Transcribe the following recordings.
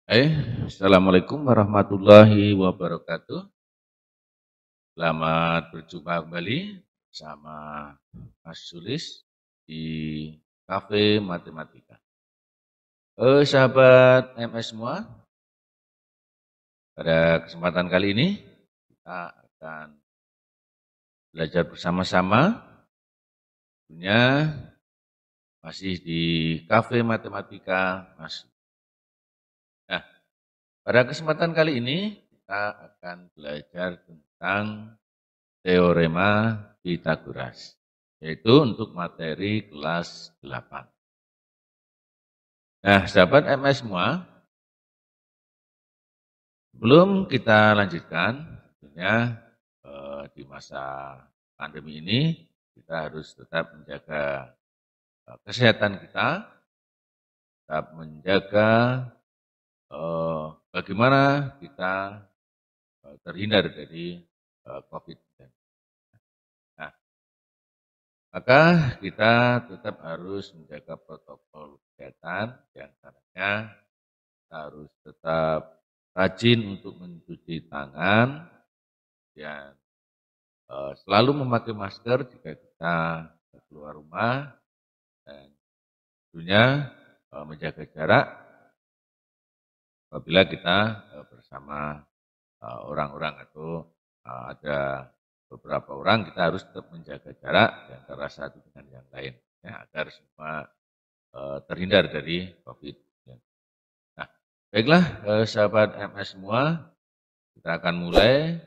Assalamualaikum warahmatullahi wabarakatuh. Selamat berjumpa kembali bersama Mas Sulis di Cafe Matematika. Sahabat MS semua, pada kesempatan kali ini kita akan belajar bersama-sama, tentunya masih di Cafe Matematika Mas. Nah, pada kesempatan kali ini kita akan belajar tentang Teorema Pythagoras, yaitu untuk materi kelas 8. Nah, sahabat MS semua, sebelum kita lanjutkan, tentunya di masa pandemi ini kita harus tetap menjaga kesehatan kita, tetap menjaga bagaimana kita terhindar dari COVID-19. Nah, maka kita tetap harus menjaga protokol kesehatan, yang antaranya kita harus tetap rajin untuk mencuci tangan, dan selalu memakai masker jika kita keluar rumah, dan tentunya menjaga jarak apabila kita bersama orang-orang atau ada beberapa orang, kita harus tetap menjaga jarak di antara satu dengan yang lain, ya, agar semua terhindar dari COVID. Nah, baiklah sahabat MS semua, kita akan mulai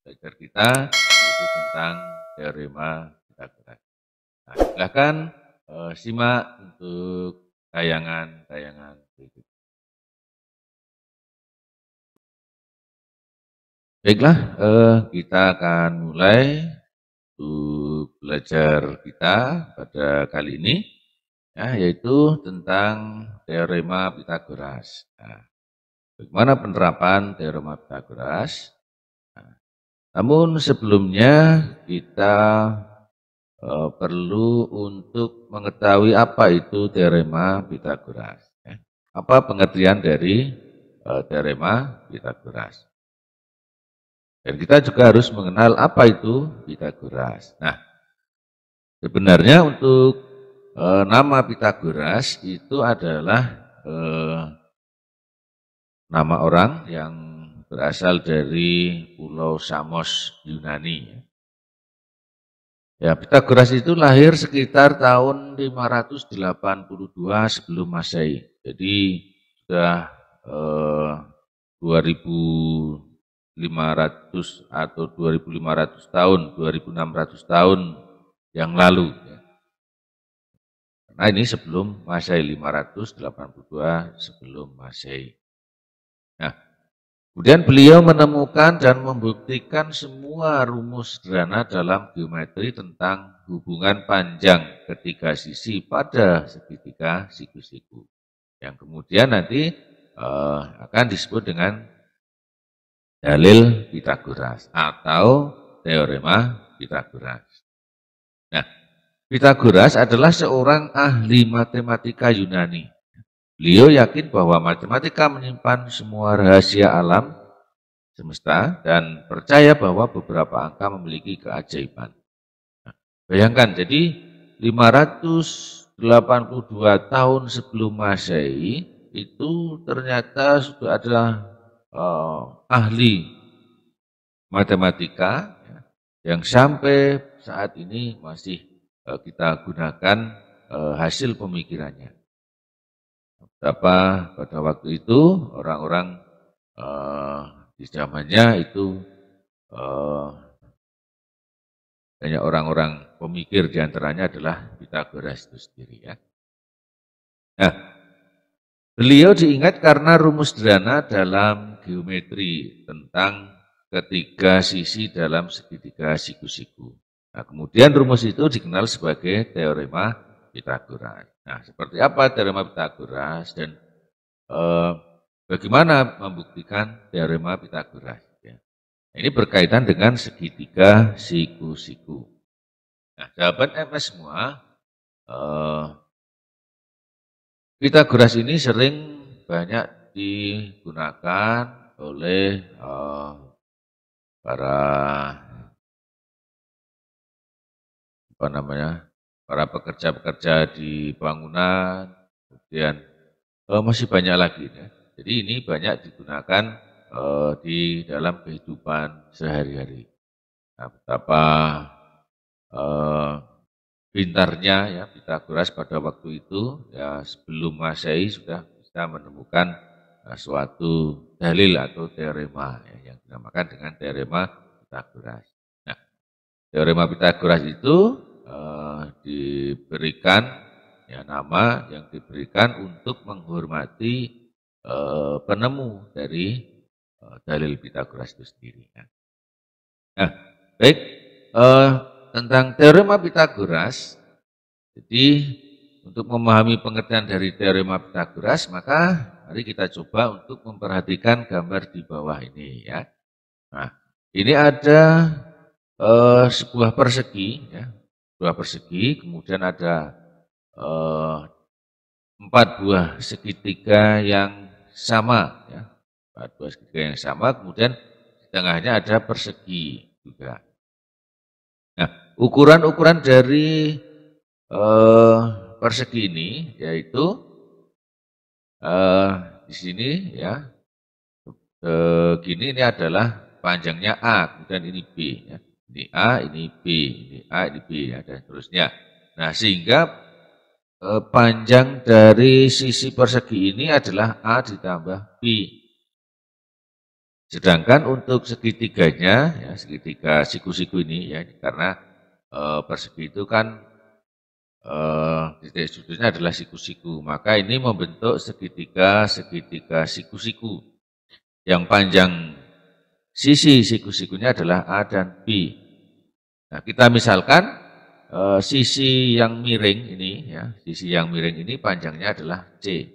belajar kita, yaitu tentang Teorema Pythagoras. Nah, silahkan simak untuk tayangan-tayangan berikut. Baiklah, kita akan mulai untuk belajar kita pada kali ini, ya, yaitu tentang Teorema Pythagoras. Nah, bagaimana penerapan Teorema Pythagoras? Nah, namun sebelumnya kita perlu untuk mengetahui apa itu Teorema Pythagoras. Ya. Apa pengertian dari Teorema Pythagoras? Dan kita juga harus mengenal apa itu Pythagoras. Nah, sebenarnya untuk nama Pythagoras itu adalah nama orang yang berasal dari Pulau Samos, Yunani. Ya, Pythagoras itu lahir sekitar tahun 582 sebelum Masehi. Jadi sudah 2500 atau 2500 tahun, 2600 tahun yang lalu. Nah, ini sebelum Masehi, 582 sebelum Masehi. Nah, kemudian beliau menemukan dan membuktikan semua rumus sederhana dalam geometri tentang hubungan panjang ketiga sisi pada segitiga siku-siku, yang kemudian nanti akan disebut dengan dalil Pythagoras atau Teorema Pythagoras. Nah, Pythagoras adalah seorang ahli matematika Yunani. Beliau yakin bahwa matematika menyimpan semua rahasia alam semesta dan percaya bahwa beberapa angka memiliki keajaiban. Nah, bayangkan, jadi 582 tahun sebelum Masehi itu ternyata sudah ada ahli matematika yang sampai saat ini masih kita gunakan hasil pemikirannya. Betapa pada waktu itu orang-orang di zamannya itu banyak orang-orang pemikir, diantaranya adalah Pythagoras itu sendiri, ya. Nah, beliau diingat karena rumus sederhana dalam geometri tentang ketiga sisi dalam segitiga siku-siku. Nah, kemudian rumus itu dikenal sebagai Teorema Pythagoras. Nah, seperti apa Teorema Pythagoras dan bagaimana membuktikan Teorema Pythagoras? Ya. Ini berkaitan dengan segitiga siku-siku. Nah, sahabat MS semua, Pythagoras ini sering banyak digunakan oleh para para pekerja-pekerja di bangunan, kemudian masih banyak lagi ya. Jadi ini banyak digunakan di dalam kehidupan sehari-hari. Nah, betapa pintarnya ya Pythagoras pada waktu itu ya sebelum Masehi sudah bisa menemukan suatu dalil atau teorema ya, yang dinamakan dengan teorema Pythagoras. Nah, teorema Pythagoras itu diberikan ya nama yang diberikan untuk menghormati penemu dari dalil Pythagoras itu sendiri. Ya. Nah, baik tentang teorema Pythagoras. Jadi untuk memahami pengertian dari teorema Pythagoras, maka mari kita coba untuk memperhatikan gambar di bawah ini ya. Nah, ini ada sebuah persegi ya. Sebuah persegi, kemudian ada 4 buah segitiga yang sama ya. 4 buah segitiga yang sama, kemudian di tengahnya ada persegi juga. Nah, ukuran-ukuran dari persegi ini yaitu di sini ya segini ini adalah panjangnya A, kemudian ini B ya. Ini A, ini B, ini A, ini B ya, dan seterusnya. Nah, sehingga panjang dari sisi persegi ini adalah A ditambah B. Sedangkan untuk segitiganya, ya, segitiga siku-siku ini, ya, karena persegi itu kan titik sudutnya adalah siku-siku, maka ini membentuk segitiga siku-siku. Yang panjang sisi siku-sikunya adalah A dan B. Nah, kita misalkan sisi yang miring ini, ya, sisi yang miring ini panjangnya adalah C.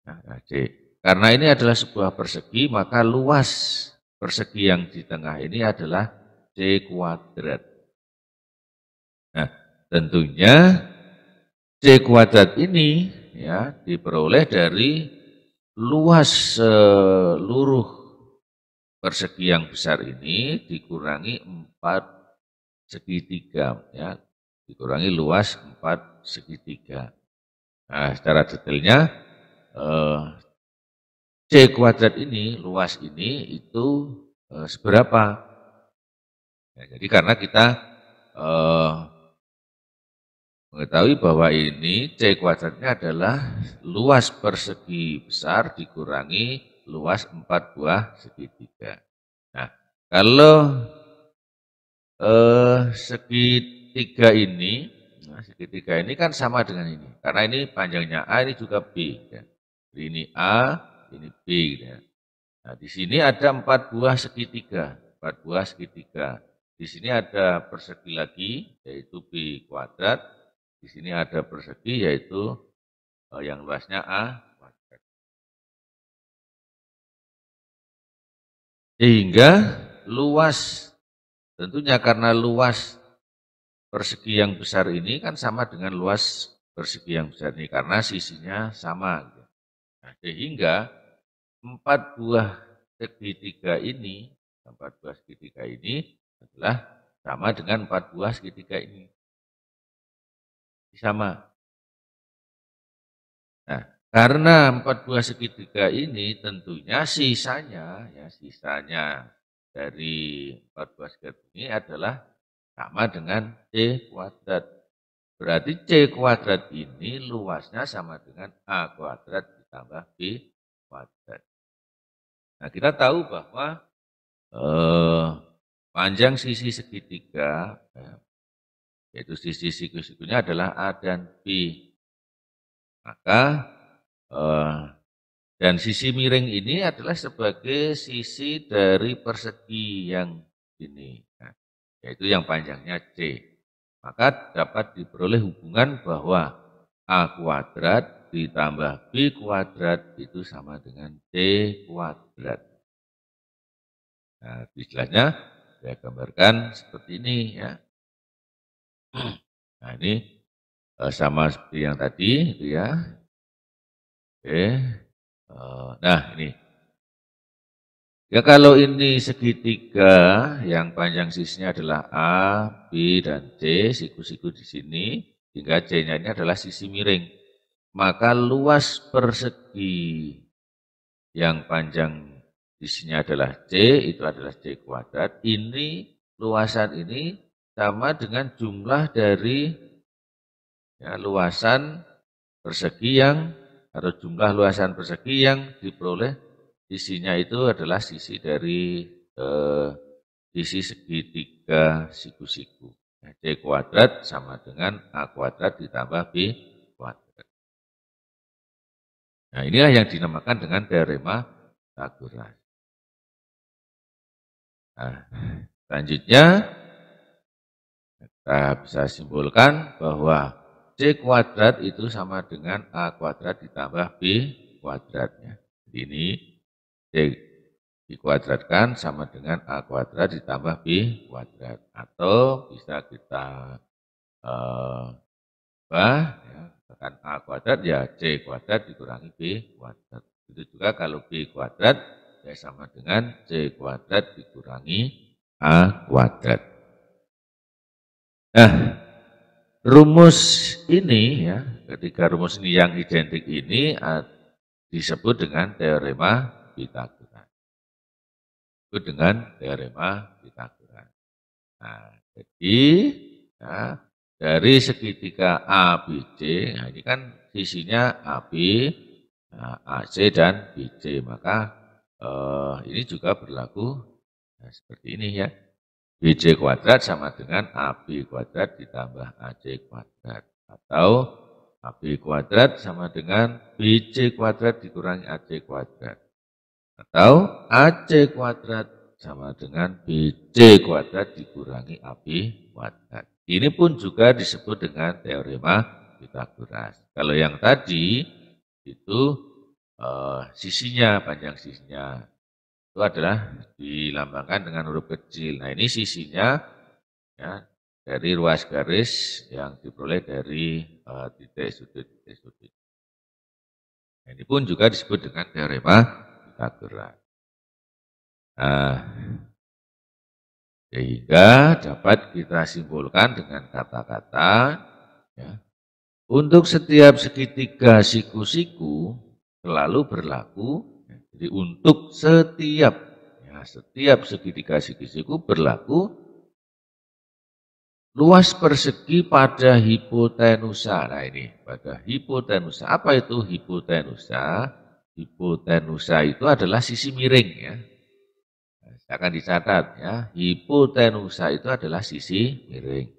Nah, C. Karena ini adalah sebuah persegi, maka luas persegi yang di tengah ini adalah C kuadrat. Nah, tentunya C kuadrat ini ya diperoleh dari luas seluruh persegi yang besar ini dikurangi 4 segitiga ya, dikurangi luas 4 segitiga. Nah, secara detailnya C kuadrat ini, luas ini itu seberapa? Ya, jadi karena kita mengetahui bahwa ini C kuadratnya adalah luas persegi besar dikurangi luas 4 buah segitiga. Nah, kalau segitiga ini, nah, segitiga ini kan sama dengan ini. Karena ini panjangnya A, ini juga B. Ya. Jadi ini A, ini B. Ya. Nah, di sini ada 4 buah segitiga. 4 buah segitiga. Di sini ada persegi lagi, yaitu B kuadrat. Di sini ada persegi, yaitu yang luasnya A kuadrat. Sehingga luas, tentunya karena luas persegi yang besar ini kan sama dengan luas persegi yang besar ini karena sisinya sama. Nah, sehingga 4 buah segitiga ini, 4 buah segitiga ini adalah sama dengan 4 buah segitiga ini. Sama. Nah, karena 4 buah segitiga ini tentunya sisanya, ya sisanya dari 4 buah segitiga ini adalah sama dengan C kuadrat. Berarti C kuadrat ini luasnya sama dengan A kuadrat ditambah B kuadrat. Nah, kita tahu bahwa panjang sisi segitiga, yaitu sisi siku-sikunya adalah A dan B. Maka, dan sisi miring ini adalah sebagai sisi dari persegi yang ini, nah, yaitu yang panjangnya C. Maka dapat diperoleh hubungan bahwa A kuadrat ditambah B kuadrat itu sama dengan C kuadrat. Nah, istilahnya saya gambarkan seperti ini ya. Nah, ini sama seperti yang tadi itu ya. Oke. Nah ini. Ya kalau ini segitiga yang panjang sisinya adalah A, B, dan C, siku-siku di sini, hingga C-nya ini adalah sisi miring. Maka luas persegi yang panjang sisinya adalah C, itu adalah C kuadrat. Ini, luasan ini sama dengan jumlah dari ya, luasan persegi yang, atau jumlah luasan persegi yang diperoleh sisinya itu adalah sisi dari sisi segitiga siku-siku. C kuadrat sama dengan A kuadrat ditambah B kuadrat. Nah inilah yang dinamakan dengan teorema Pythagoras. Nah, selanjutnya kita bisa simpulkan bahwa C kuadrat itu sama dengan A kuadrat ditambah B kuadratnya. Jadi ini C dikuadratkan sama dengan A kuadrat ditambah B kuadrat. Atau bisa kita ubah, ya, katakan A kuadrat ya C kuadrat dikurangi B kuadrat. Itu juga kalau B kuadrat ya sama dengan C kuadrat dikurangi A kuadrat. Nah, rumus ini ya, ketika rumus ini yang identik ini disebut dengan teorema Pythagoras. Disebut dengan teorema Pythagoras. Nah, jadi ya, dari segitiga ABC, nah ini kan sisinya AB, nah, AC dan BC, maka ini juga berlaku seperti ini ya. BC kuadrat sama dengan AB kuadrat ditambah AC kuadrat. Atau AB kuadrat sama dengan BC kuadrat dikurangi AC kuadrat. Atau AC kuadrat sama dengan BC kuadrat dikurangi AB kuadrat. Ini pun juga disebut dengan teorema Pythagoras. Kalau yang tadi itu sisinya, panjang sisinya. Itu adalah dilambangkan dengan huruf kecil. Nah ini sisinya ya, dari ruas garis yang diperoleh dari titik sudut. Nah, ini pun juga disebut dengan teorema Pythagoras. Nah, sehingga dapat kita simpulkan dengan kata-kata ya, untuk setiap segitiga siku-siku selalu berlaku. Jadi untuk setiap segitiga siku-siku berlaku luas persegi pada hipotenusa. Nah ini pada hipotenusa. Apa itu hipotenusa? Hipotenusa itu adalah sisi miring ya. Akan dicatat ya. Hipotenusa itu adalah sisi miring.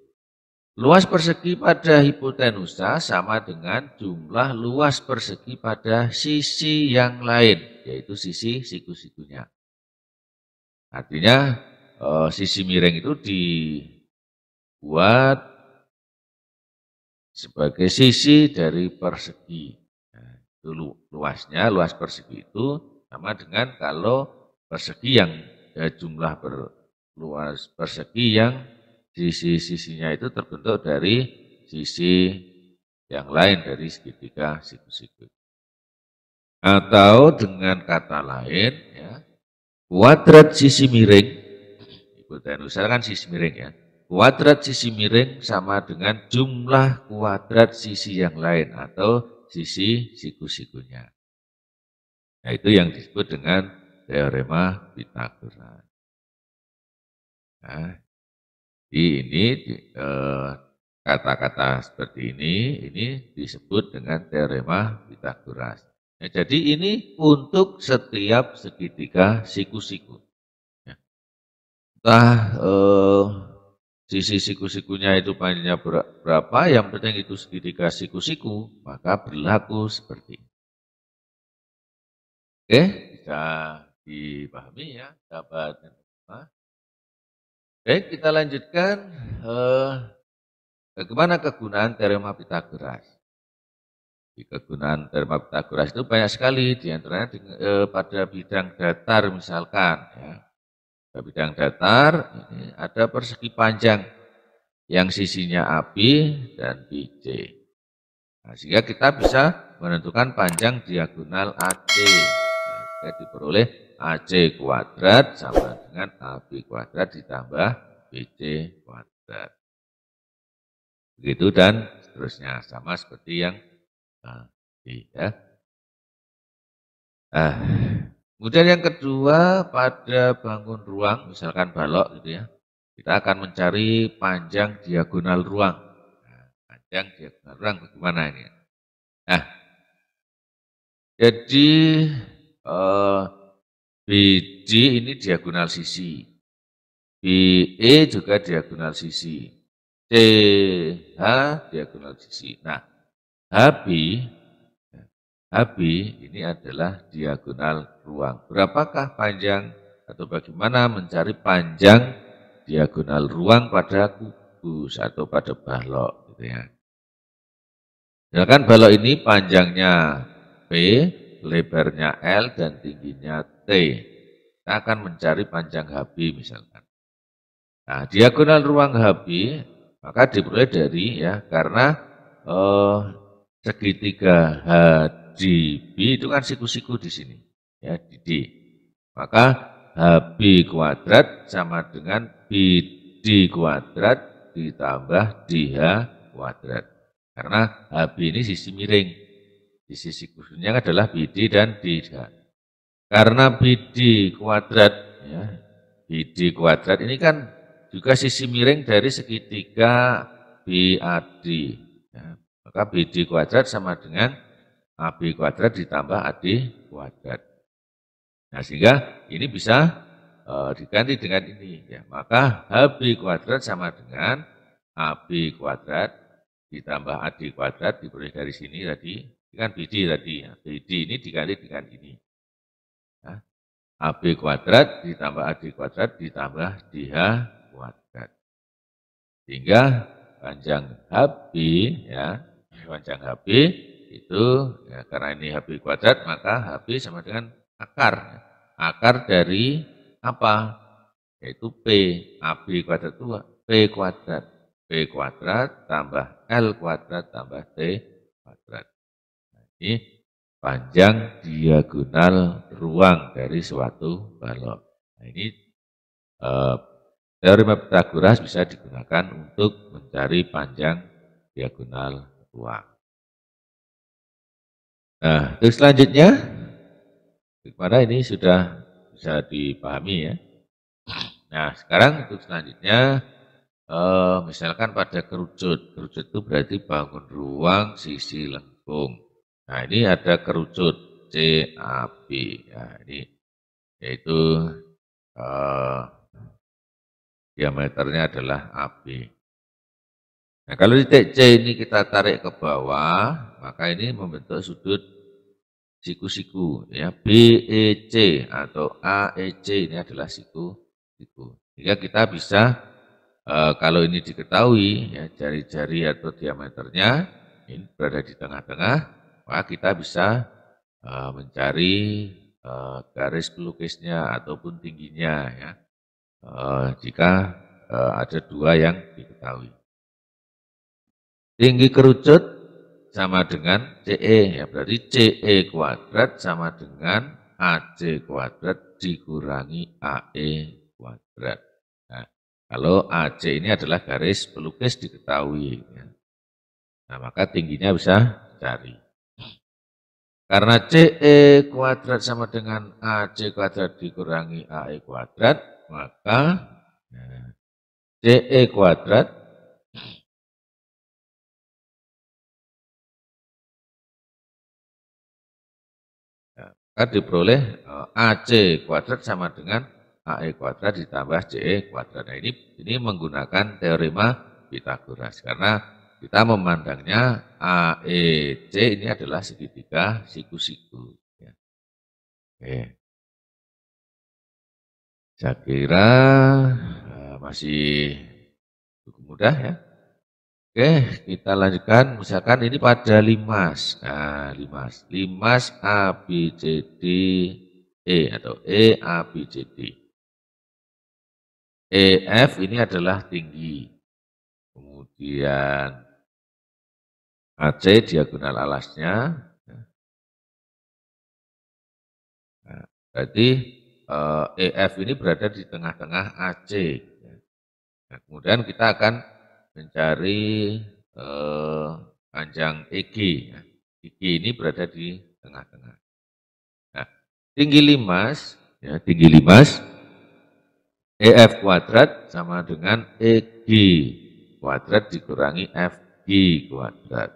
Luas persegi pada hipotenusa sama dengan jumlah luas persegi pada sisi yang lain, yaitu sisi siku-sikunya. Artinya sisi miring itu dibuat sebagai sisi dari persegi. Nah, itu luasnya, luas persegi itu sama dengan kalau persegi yang jumlah luas persegi yang sisi-sisinya itu terbentuk dari sisi yang lain dari segitiga siku-siku. Atau dengan kata lain, ya, kuadrat sisi miring, hipotenusa kan sisi miring ya, kuadrat sisi miring sama dengan jumlah kuadrat sisi yang lain atau sisi siku-sikunya. Nah itu yang disebut dengan teorema Pythagoras. Nah, ini kata-kata seperti ini disebut dengan teorema Pythagoras. Nah, jadi ini untuk setiap segitiga siku-siku. Ya. Entah sisi siku-sikunya itu panjangnya berapa, yang penting itu segitiga siku-siku, maka berlaku seperti ini. Oke, bisa dipahami ya, sahabat. Baik, kita lanjutkan. Bagaimana kegunaan teorema Pythagoras? Di kegunaan teorema Pythagoras itu banyak sekali, diantaranya pada bidang datar misalkan. Ya. Pada bidang datar ini ada persegi panjang yang sisinya AB dan BC. Nah, sehingga kita bisa menentukan panjang diagonal AC. Nah, jika diperoleh AC kuadrat sama dengan AB kuadrat ditambah BC kuadrat. Begitu dan seterusnya, sama seperti yang tadi ya. Nah, kemudian yang kedua, pada bangun ruang, misalkan balok gitu ya, kita akan mencari panjang diagonal ruang. Nah, panjang diagonal ruang bagaimana ini? Nah, jadi BD ini diagonal sisi, BE juga diagonal sisi, CH diagonal sisi. Nah, HB ini adalah diagonal ruang. Berapakah panjang atau bagaimana mencari panjang diagonal ruang pada kubus atau pada balok gitu ya. Misalkan balok ini panjangnya P, lebarnya L dan tingginya T. Kita akan mencari panjang HB misalkan. Nah, diagonal ruang HB maka diperoleh dari ya karena segitiga HDB itu kan siku-siku di sini ya di D. Maka HB kuadrat sama dengan BD kuadrat ditambah DH kuadrat. Karena HB ini sisi miring. Sisi sikunya adalah BD dan DH. Karena BD kuadrat ya, BD kuadrat ini kan juga sisi miring dari segitiga BAD. Ya. Maka BD kuadrat sama dengan AB kuadrat ditambah AD kuadrat. Nah, sehingga ini bisa diganti dengan ini. Ya. Maka HB kuadrat sama dengan AB kuadrat ditambah AD kuadrat diperoleh dari sini tadi. Ini kan BD tadi. Ya. BD ini diganti dengan ini. Ya. AB kuadrat ditambah AD kuadrat ditambah DH kuadrat. Sehingga panjang HB ya, panjang HB itu ya, karena ini HB kuadrat maka HB sama dengan akar. Akar dari apa? Yaitu P. AB kuadrat itu P kuadrat. P kuadrat tambah L kuadrat tambah T kuadrat. Nah, ini panjang diagonal ruang dari suatu balok. Nah, ini teorema Pythagoras bisa digunakan untuk mencari panjang diagonal ruang. Nah, terus selanjutnya, bagaimana ini sudah bisa dipahami ya. Nah, sekarang untuk selanjutnya, misalkan pada kerucut. Kerucut itu berarti bangun ruang sisi lengkung. Nah, ini ada kerucut CAB. Nah, ini yaitu diameternya adalah AB. Nah, kalau titik C ini kita tarik ke bawah, maka ini membentuk sudut siku-siku ya, BEC atau AEC ini adalah siku-siku. Sehingga kita bisa kalau ini diketahui ya jari-jari atau diameternya ini berada di tengah-tengah, maka kita bisa mencari garis pelukisnya ataupun tingginya ya. Jika ada dua yang diketahui. Tinggi kerucut sama dengan CE, ya berarti CE kuadrat sama dengan AC kuadrat dikurangi AE kuadrat. Nah, kalau AC ini adalah garis pelukis diketahui. Ya. Nah, maka tingginya bisa dicari. Karena CE kuadrat sama dengan AC kuadrat dikurangi AE kuadrat, maka CE kuadrat maka diperoleh AC kuadrat sama dengan AE kuadrat ditambah CE kuadrat. Nah, ini menggunakan teorema Pythagoras karena kita memandangnya AEC ini adalah segitiga siku-siku. Ya. Oke. Saya kira masih cukup mudah ya. Oke, kita lanjutkan. Misalkan ini pada limas. Nah, limas. Limas ABCD E atau E ABCD. EF ini adalah tinggi. Kemudian AC diagonal alasnya. Nah, berarti EF ini berada di tengah-tengah AC. Nah, kemudian kita akan mencari panjang EG. Ya. EG ini berada di tengah-tengah. Nah, tinggi limas, ya, tinggi limas EF kuadrat sama dengan EG kuadrat dikurangi FG kuadrat.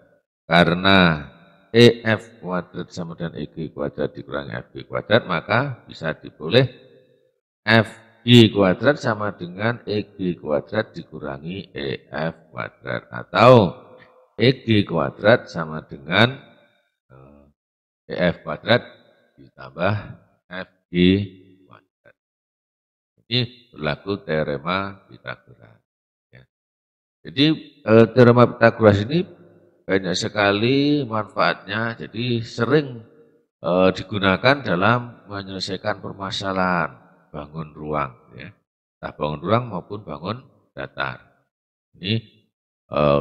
Karena EF kuadrat sama dengan EG kuadrat dikurangi FG kuadrat, maka bisa diperoleh FG kuadrat sama dengan EG kuadrat dikurangi EF kuadrat. Atau EG kuadrat sama dengan EF kuadrat ditambah FG kuadrat. Ini berlaku teorema Pitagoras. Ya. Jadi teorema Pitagoras ini banyak sekali manfaatnya. Jadi sering digunakan dalam menyelesaikan permasalahan bangun ruang. Ya. Entah bangun ruang maupun bangun datar. Ini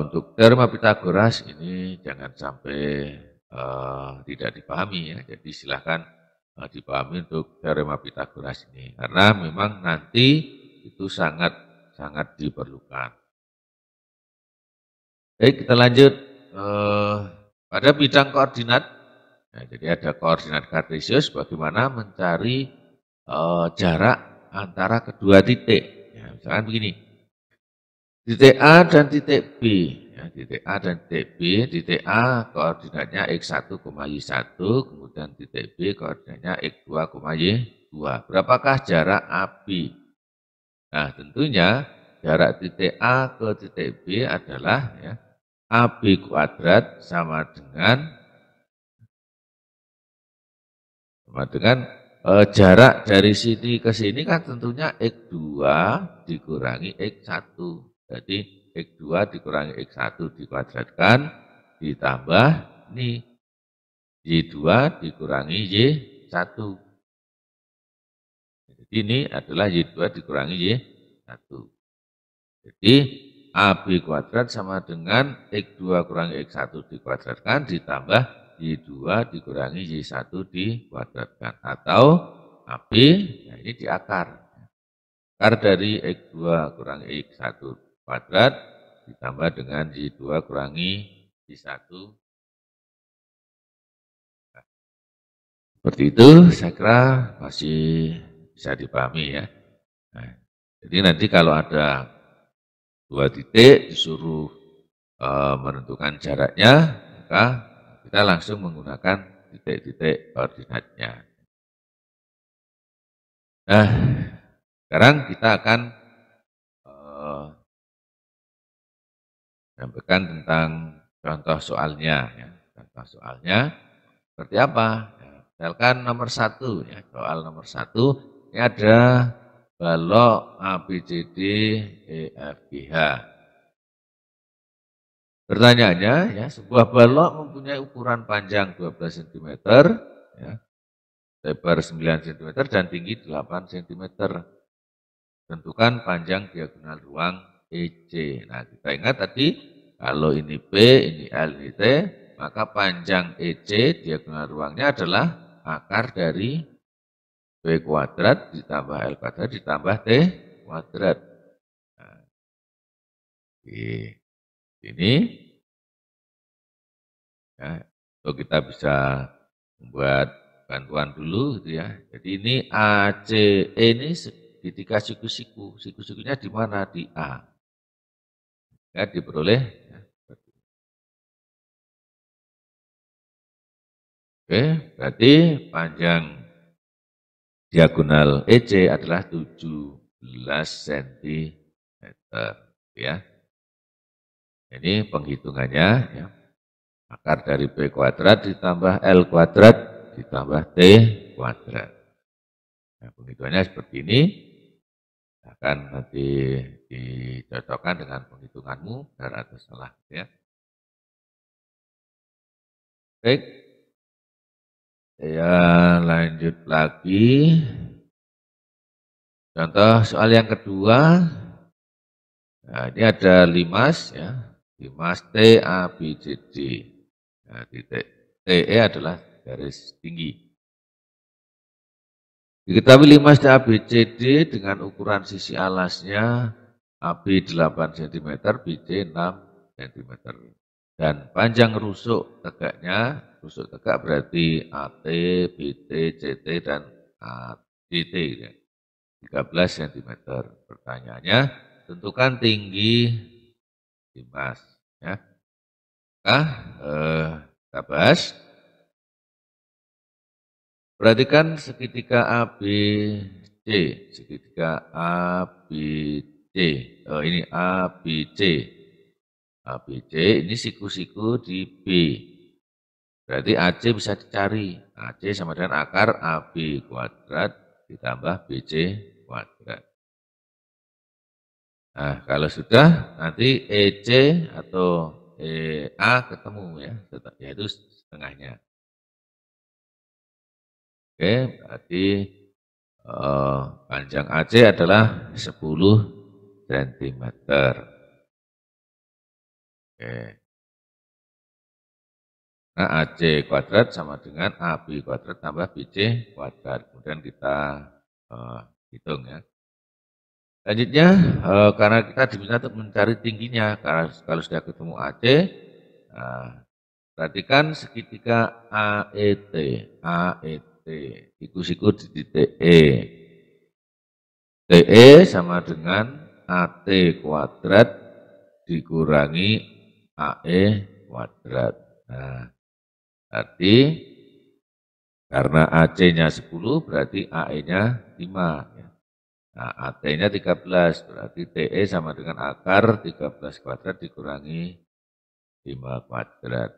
untuk teorema Pitagoras ini jangan sampai tidak dipahami ya. Jadi silahkan dipahami untuk teorema Pitagoras ini. Karena memang nanti itu sangat diperlukan. Baik, kita lanjut pada bidang koordinat. Nah, jadi ada koordinat kartesius bagaimana mencari jarak antara kedua titik. Ya, misalkan begini, titik A dan titik B. Ya, titik A dan titik B, titik A koordinatnya X1, Y1, kemudian titik B koordinatnya X2, Y2. Berapakah jarak AB? Nah, tentunya jarak titik A ke titik B adalah ya, AB kuadrat sama dengan jarak dari sini ke sini kan tentunya X2 dikurangi X1. Jadi X2 dikurangi X1 dikuadratkan ditambah ini Y2 dikurangi Y1. Jadi ini adalah Y2 dikurangi Y1. Jadi AB kuadrat sama dengan X2 kurangi X1 dikuadratkan ditambah Y2 dikurangi Y1 dikuadratkan. Atau AB, nah ini di akar. Akar dari X2 kurangi X1 kuadrat ditambah dengan Y2 kurangi Y1. Nah, seperti itu saya kira masih bisa dipahami ya. Nah, jadi nanti kalau ada dua titik disuruh menentukan jaraknya, maka kita langsung menggunakan titik-titik koordinatnya. Nah, sekarang kita akan menyampaikan tentang contoh soalnya. Ya. Contoh soalnya seperti apa? Ya, misalkan nomor 1, ya, soal nomor 1, ini ada balok ABCD EFGH. Pertanyaannya, ya, sebuah balok mempunyai ukuran panjang 12 cm, ya, lebar 9 cm, dan tinggi 8 cm. Tentukan panjang diagonal ruang EC. Nah, kita ingat tadi, kalau ini P, ini L, ini T, maka panjang EC diagonal ruangnya adalah akar dari P kuadrat ditambah L kuadrat ditambah T kuadrat. Nah, ini ya, so kita bisa membuat bantuan dulu gitu ya. Jadi ini ACE ini segitiga siku-siku. Siku-sikunya di mana? Di A. Ya, diperoleh. Ya. Oke, berarti panjang diagonal EC adalah 17 cm. Ya. Ini penghitungannya ya. Akar dari P kuadrat ditambah L kuadrat ditambah T kuadrat. Nah, penghitungannya seperti ini. Akan nanti dicocokkan dengan penghitunganmu, benar atau salah. Ya. Baik, saya lanjut lagi. Contoh soal yang kedua. Nah, ini ada limas, ya. Limas T, A, B, C, D. Nah, titik TE adalah garis tinggi. Diketahui 5 ABCD dengan ukuran sisi alasnya AB 8 cm, BC 6 cm. Dan panjang rusuk tegak berarti AT, BT, CT, dan ADT, ya, 13 cm. Pertanyaannya, tentukan tinggi Dimas. Ya. Nah, kita bahas. Perhatikan segitiga ABC, segitiga ABC. Ini ABC. ABC ini siku-siku di B. Berarti AC bisa dicari. AC sama dengan akar AB kuadrat ditambah BC kuadrat. Nah, kalau sudah nanti EC atau EA ketemu ya, yaitu setengahnya. Oke, berarti panjang AC adalah 10 cm. Oke. Nah, AC kuadrat sama dengan AB kuadrat tambah BC kuadrat. Kemudian kita hitung ya. Selanjutnya, karena kita diminta untuk mencari tingginya, karena kalau sudah ketemu AC, perhatikan segitiga AET, siku-siku di titik E. TE sama dengan AT kuadrat dikurangi AE kuadrat. Nah, berarti karena AC-nya 10 berarti AE-nya 5. Nah, AT-nya 13 berarti TE sama dengan akar 13 kuadrat dikurangi 5 kuadrat.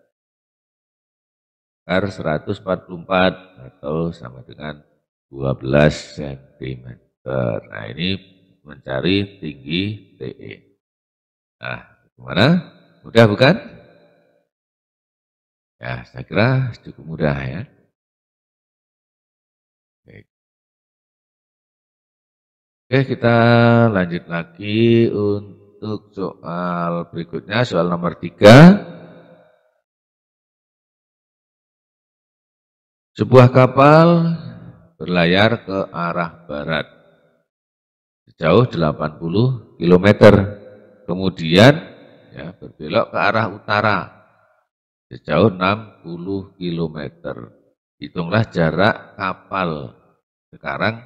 Akar 144 atau sama dengan 12 cm. Nah, ini mencari tinggi TE. Nah, gimana? Mudah bukan? Ya, saya kira cukup mudah ya. Oke, kita lanjut lagi untuk soal berikutnya, soal nomor 3. Sebuah kapal berlayar ke arah barat sejauh 80 km. Kemudian ya, berbelok ke arah utara sejauh 60 km. Hitunglah jarak kapal sekarang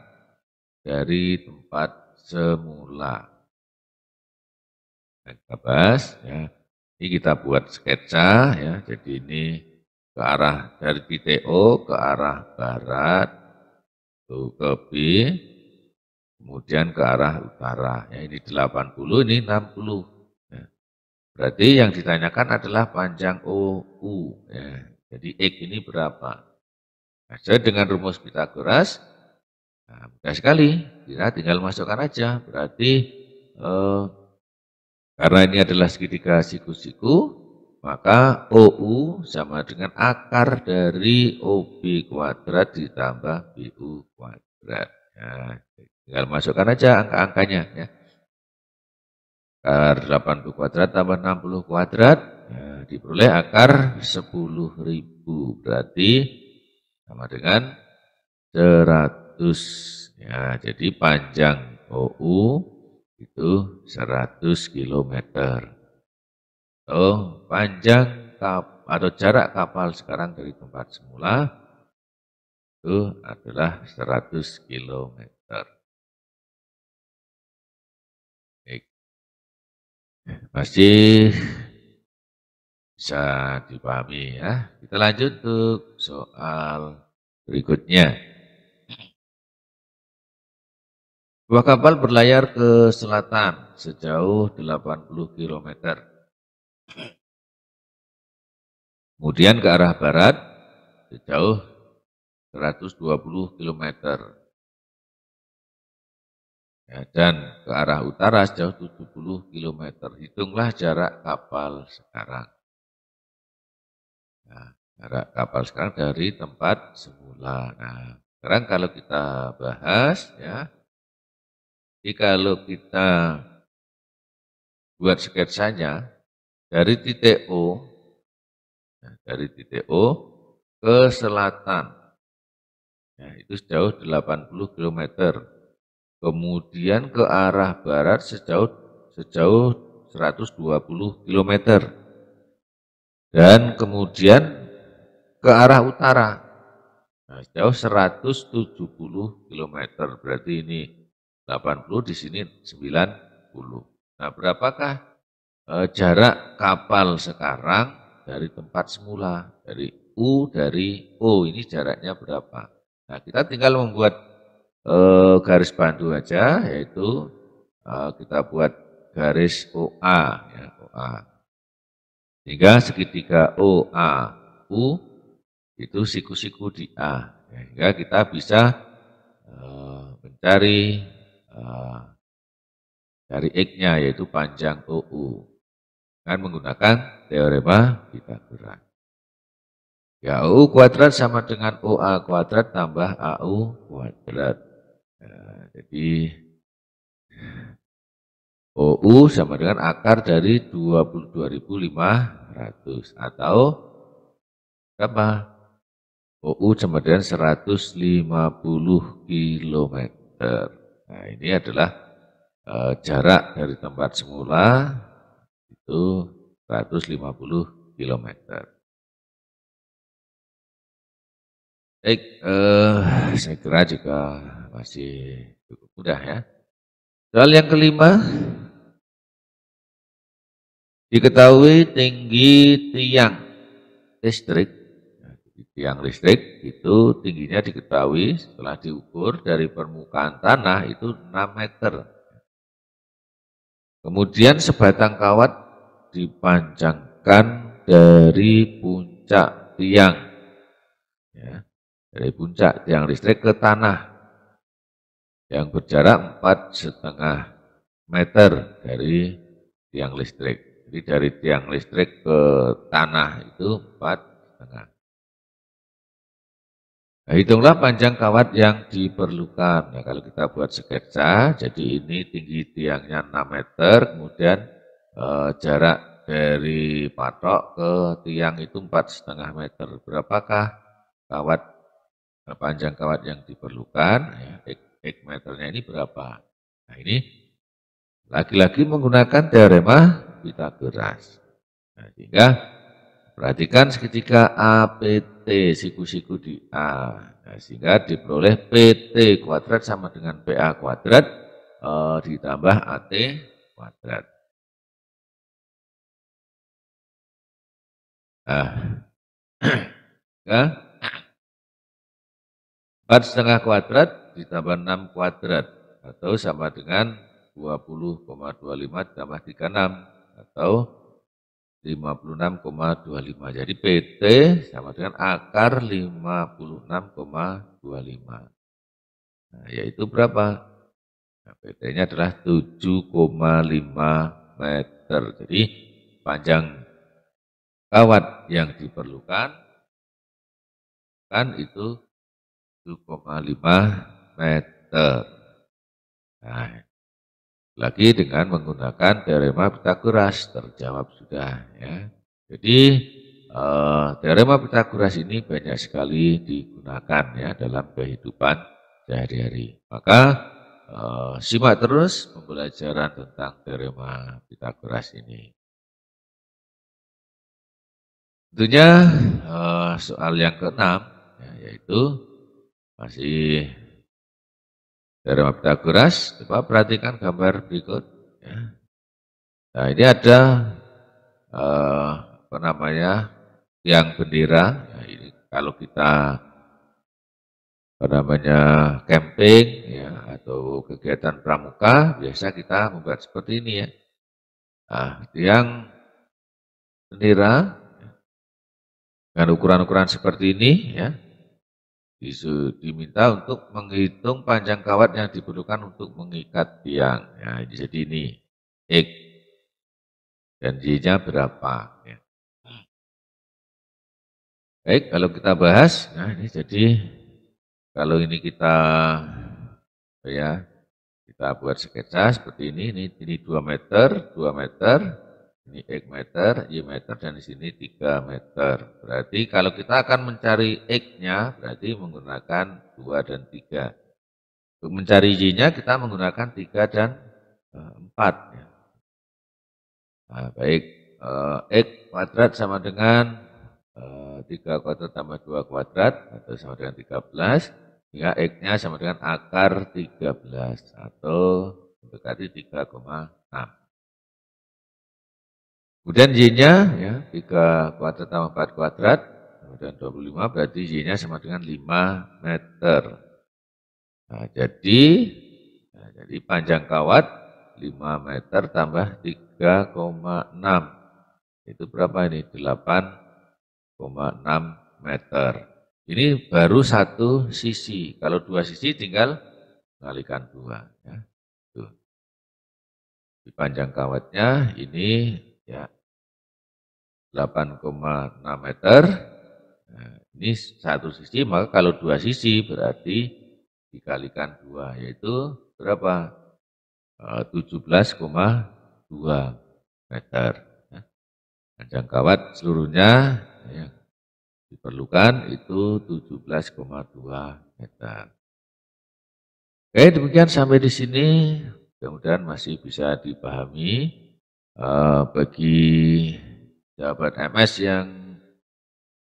dari tempat semula. Nah, kita bahas ya. Ini kita buat sketsa ya. Jadi ini ke arah dari titik O ke arah barat ke B, kemudian ke arah utara. Ya, ini 80, ini 60. Ya. Berarti yang ditanyakan adalah panjang OU. Ya. Jadi X ini berapa? Nah, sesuai dengan rumus Pythagoras, nah, mudah sekali. Kita tinggal masukkan aja. Berarti karena ini adalah segitiga siku-siku, maka OU sama dengan akar dari OB kuadrat ditambah BU kuadrat. Ya, tinggal masukkan aja angka-angkanya. Ya. Akar 80 kuadrat tambah 60 kuadrat, ya, diperoleh akar 10.000. Berarti sama dengan 100. Ya, jadi panjang OU itu 100 km. Panjang atau jarak kapal sekarang dari tempat semula itu adalah 100 km. Masih bisa dipahami ya. Kita lanjut untuk soal berikutnya. Sebuah kapal berlayar ke selatan sejauh 80 km. Kemudian ke arah barat sejauh 120 km. Ya, dan ke arah utara sejauh 70 km. Hitunglah jarak kapal sekarang. Nah, jarak kapal sekarang dari tempat semula. Nah, sekarang kalau kita bahas ya, jadi kalau kita buat sketsanya dari titik O Nah, dari titik O ke selatan. Ya, itu sejauh 80 km. Kemudian ke arah barat sejauh 120 km. Dan kemudian ke arah utara. Nah, sejauh 170 km. Berarti ini 80, di sini 90. Nah, berapakah jarak kapal sekarang dari tempat semula? Dari O ini jaraknya berapa? Nah, kita tinggal membuat garis pandu aja, yaitu kita buat garis OA, ya, OA. Sehingga segitiga OA U itu siku-siku di A. Sehingga kita bisa mencari dari X-nya, yaitu panjang OU dengan menggunakan teorema Pythagoras. Ya, OU kuadrat sama dengan OA kuadrat tambah AU kuadrat. Nah, jadi OU sama dengan akar dari 22.500 atau berapa? OU sama dengan 150 km. Nah, ini adalah jarak dari tempat semula itu 150 km. Baik, saya kira juga masih cukup mudah ya. Soal yang kelima, diketahui tinggi tiang listrik. Tiang listrik itu tingginya diketahui setelah diukur dari permukaan tanah itu 6 meter. Kemudian sebatang kawat dipanjangkan dari puncak tiang, ya, dari puncak tiang listrik ke tanah yang berjarak 4,5 meter dari tiang listrik. Jadi dari tiang listrik ke tanah itu 4,5. Nah, hitunglah panjang kawat yang diperlukan. Nah, kalau kita buat sketsa, jadi ini tinggi tiangnya 6 meter, kemudian jarak dari patok ke tiang itu 4,5 meter. Berapakah panjang kawat yang diperlukan? Ya, X meternya ini berapa? Nah, ini lagi-lagi menggunakan teorema Pythagoras. Nah, sehingga perhatikan segitiga APT, siku-siku di A. Nah, sehingga diperoleh PT kuadrat sama dengan PA kuadrat ditambah AT kuadrat. Nah, ya, 4,5 kuadrat ditambah 6 kuadrat atau sama dengan 20,25 ditambah 36 atau 56,25. Jadi PT sama dengan akar 56,25. Nah, yaitu berapa? Nah, PT-nya adalah 7,5 meter. Jadi panjang kawat yang diperlukan kan itu 7,5 meter. Nah, lagi dengan menggunakan teorema Pythagoras terjawab sudah ya. Jadi teorema Pythagoras ini banyak sekali digunakan ya dalam kehidupan sehari-hari. Maka simak terus pembelajaran tentang teorema Pythagoras ini. Tentunya soal yang ke-6 ya, yaitu masih teorema Pythagoras. Coba perhatikan gambar berikut. Ya. Nah, ini ada apa namanya tiang bendera. Ya, ini kalau kita apa namanya camping ya atau kegiatan pramuka biasa kita membuat seperti ini ya. Nah, tiang bendera dengan ukuran-ukuran seperti ini ya diminta untuk menghitung panjang kawat yang diperlukan untuk mengikat tiang. Ya, jadi ini X dan Y-nya berapa. Ya. Baik, kalau kita bahas, nah ini jadi kalau ini kita ya kita buat sketsa seperti ini 2 meter, 2 meter, Ini X meter, Y meter, dan di sini 3 meter. Berarti kalau kita akan mencari X-nya, berarti menggunakan 2 dan 3. Untuk mencari Y-nya, kita menggunakan 3 dan 4. Ya. Nah, baik, X kuadrat sama dengan 3 kuadrat tambah 2 kuadrat, atau sama dengan 13. Ya, X-nya sama dengan akar 13, atau mendekati 3,6. Kemudian Y-nya, ya, 3 kuadrat tambah 4 kuadrat, kemudian 25, berarti Y-nya sama dengan 5 meter. Nah, jadi panjang kawat 5 meter tambah 3,6. Itu berapa ini? 8,6 meter. Ini baru satu sisi. Kalau dua sisi tinggal kalikan 2. Ya. Tuh. Di panjang kawatnya ini ya 8,6 meter. Nah, ini satu sisi, maka kalau dua sisi berarti dikalikan 2, yaitu berapa? 17,2 meter. Panjang kawat seluruhnya yang diperlukan itu 17,2 meter. Oke, demikian sampai di sini. Mudah-mudahan masih bisa dipahami. Bagi sahabat MS yang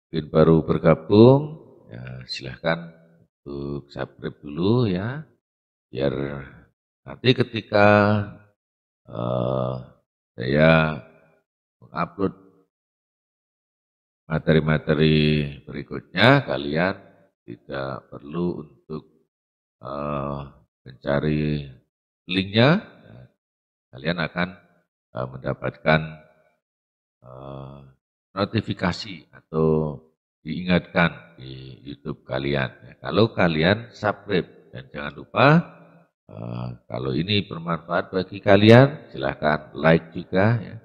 mungkin baru bergabung, ya silahkan untuk subscribe dulu ya, biar nanti ketika saya mengupload materi-materi berikutnya, kalian tidak perlu untuk mencari linknya, kalian akan mendapatkan notifikasi atau diingatkan di YouTube kalian. Ya, kalau kalian subscribe, dan jangan lupa kalau ini bermanfaat bagi kalian, silahkan like juga. Ya.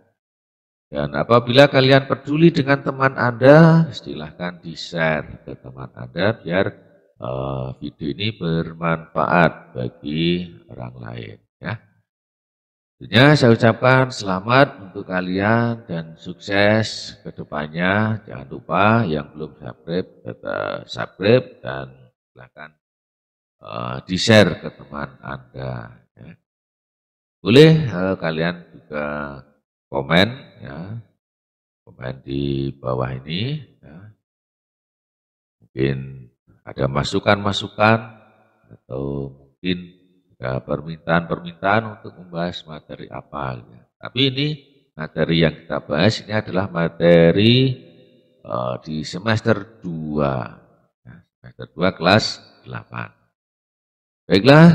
Dan apabila kalian peduli dengan teman Anda, silahkan di-share ke teman Anda biar video ini bermanfaat bagi orang lain. Ya. Tentunya saya ucapkan selamat untuk kalian dan sukses ke depannya. Jangan lupa yang belum subscribe, tetap subscribe dan silahkan di-share ke teman Anda. Ya. Boleh kalian juga komen, ya, komen di bawah ini. Ya. Mungkin ada masukan-masukan atau mungkin ada permintaan-permintaan untuk membahas materi apa. Ya. Tapi ini materi yang kita bahas ini adalah materi di semester 2. Ya, semester 2 kelas 8. Baiklah,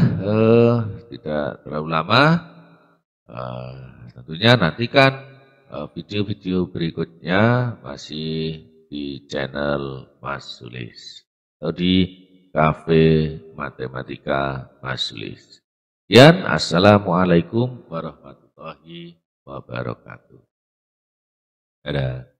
tidak terlalu lama. Tentunya nantikan video-video berikutnya masih di channel Mas Sulis atau di Cafe Matematika Mas Sulis. Sekian, assalamualaikum warahmatullahi wabarakatuh. Dadah.